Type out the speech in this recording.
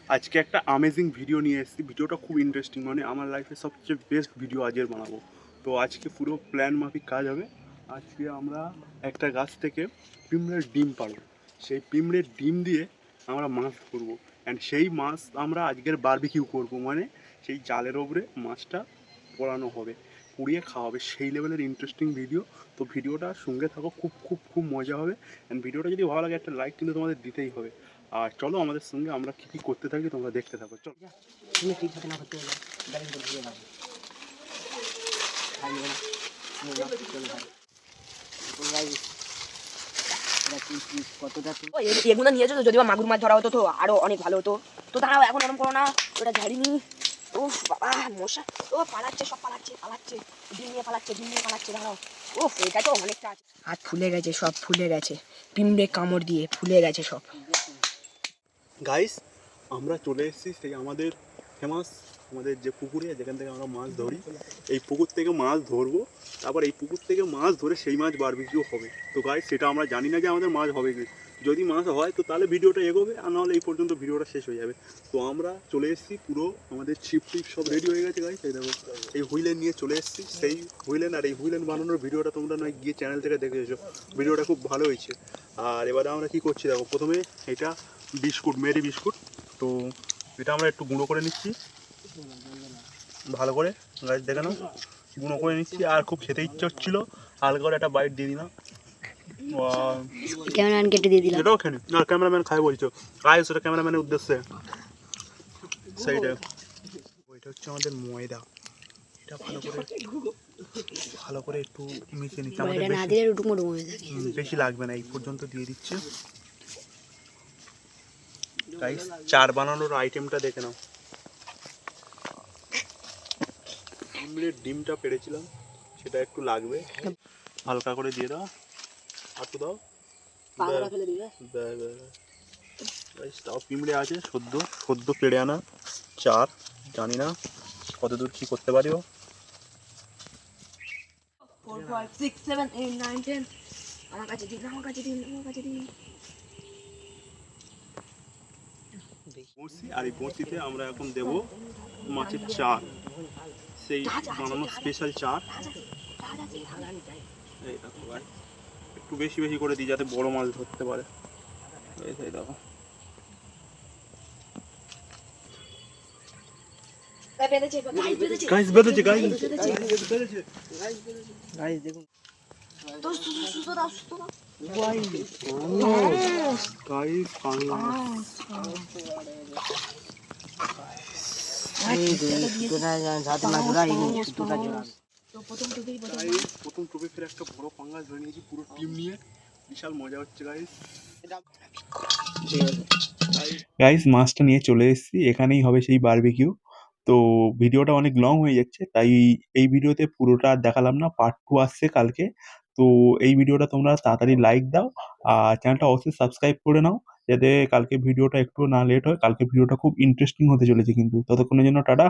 আজকে একটা amazing video নিয়ে এসেছি। ভিডিওটা খুব ইন্টারেস্টিং, মানে আমার লাইফের সবচেয়ে বেস্ট ভিডিও আজকের বানাবো। তো আজকে পুরো প্ল্যান মাফিক কাজ হবে। আজকে আমরা একটা গাছ থেকে পিঁমড়ের ডিম পাড়বো। সেই পিঁমড়ের ডিম দিয়ে আমরা মাছ ধরবো, অ্যান্ড সেই মাছ আমরা আজকের বারবিকিউ করবো, মানে সেই জালের ওপরে মাছটা পোড়ানো হবে, পুড়িয়ে খাওয়া হবে। সেই লেভেলের ইন্টারেস্টিং ভিডিও। তো ভিডিওটা সঙ্গে থাকো, খুব খুব খুব মজা হবে। অ্যান্ড ভিডিওটা যদি ভালো লাগে একটা লাইক কিন্তু তোমাদের দিতেই হবে। আর চলো আমাদের সঙ্গে আমরা কী কী করতে থাকি তোমরা দেখতে থাকো। চলো। তুমি ঠিক থাকে না করতে গেলে গাড়ি করে দিয়ে দাও খাইয়ে না চলে যাবে কতটা এগুলো নিয়েছো তো, যদি মাগুর মাছ ধরা হতো তো আরো অনেক ভালো হতো। তো দাঁড়াও, এখন এরকম করো না, ওটা ঝাড়িনি। ও বাবা মশা, ও পালাচ্ছে, সব পালাচ্ছে পালাচ্ছে, ডিম নিয়ে পালাচ্ছে দাঁড়াও। ও এটা তো অনেকটা আছে, হাত ফুলে গেছে, সব ফুলে গেছে, পিঁমড়ে কামড় দিয়ে ফুলে গেছে সব। গাইস, আমরা চলে এসেছি সেই আমাদের ফেমাস, আমাদের যে পুকুরে যেখান থেকে আমরা মাছ ধরি। এই পুকুর থেকে মাছ ধরবো, তারপর এই পুকুর থেকে মাছ ধরে সেই মাছ বারবিকিউ হবে। তো গাইস, সেটা আমরা জানি না যে আমাদের মাছ হবে কি। যদি মাছ হয় তো তাহলে ভিডিওটা এগোবে, আর নাহলে এই পর্যন্ত ভিডিওটা শেষ হয়ে যাবে। তো আমরা চলে এসেছি, পুরো আমাদের ছিপ টিপ সব রেডি হয়ে গেছে গাইস। এই দেখো, এই হুইলেন নিয়ে চলে এসেছি। সেই হুইলেন, আর এই হুইলেন বানানোর ভিডিওটা তোমরা নয় গিয়ে চ্যানেল থেকে দেখে এসো, ভিডিওটা খুব ভালো হয়েছে। আর এবারে আমরা কি করছি দেখো, প্রথমে এটা বিস্কুট, মেরি বিস্কুট। তো এটা আমরা একটু গুঁড়ো করে নিচ্ছি ভালো করে, গাছ দেখে নাও, গুঁড়ো করে নিচ্ছি। আর খুব খেতে ইচ্ছে হচ্ছিলো, হালকা করে একটা বাইট দিয়ে দিলাম। ক্যামেরাম্যান কেটে দিয়ে দিলাম, এটাও খেনি আর ক্যামেরাম্যান খাই বলছো, খাই সেটা ক্যামেরাম্যানের উদ্দেশ্যে। সেইটা ওইটা হচ্ছে আমাদের ময়দা। এটা ভালো করে একটু মিশিয়ে নিচ্ছি। আমাদের বেশি লাগবে না, এই পর্যন্ত দিয়ে দিচ্ছি। গাইস, চার বানানোর আইটেমটা দেখে নাও। পিঁমড়ের ডিমটা পেড়েছিলাম, সেটা একটু লাগবে, হালকা করে দিয়ে দাও, একটু দাও। তাও পিঁমড়ে আছে সদ্য সদ্য পেড়ে আনা চার, জানি না কতদূর কী করতে পারিও। বড়শি, আর এই বড়শিতে আমরা এখন দেব মাছের চার, সেই বানানো স্পেশাল চার। এই দেখো ভাই, একটু বেশি বেশি করে দিই যাতে বড় মাছ ধরতে পারে। এই দেখো, গাইস বেঁধেছে, গাইস দেখুন। প্রথম টুপি ফের একটা বড় পাঙ্গাস ধরে নিয়েছি পুরো টিম নিয়ে, বিশাল মজা হচ্ছে গাইস। গাইস, মাছটা নিয়ে চলে এসেছি, এখানেই হবে সেই বারবিকিউ। তো ভিডিওটা অনেক লং হয়ে যাচ্ছে, তাই এই ভিডিওতে পুরোটা আর দেখালাম না, পার্ট 2 আসছে কালকে। তো এই ভিডিওটা তোমরা তাড়াতাড়ি লাইক দাও, আর চ্যানেলটা অবশ্যই সাবস্ক্রাইব করে নাও, যাতে কালকে ভিডিওটা একটু না লেট হয়। কালকে ভিডিওটা খুব ইন্টারেস্টিং হতে চলেছে কিন্তু। ততক্ষণের জন্য টাটা।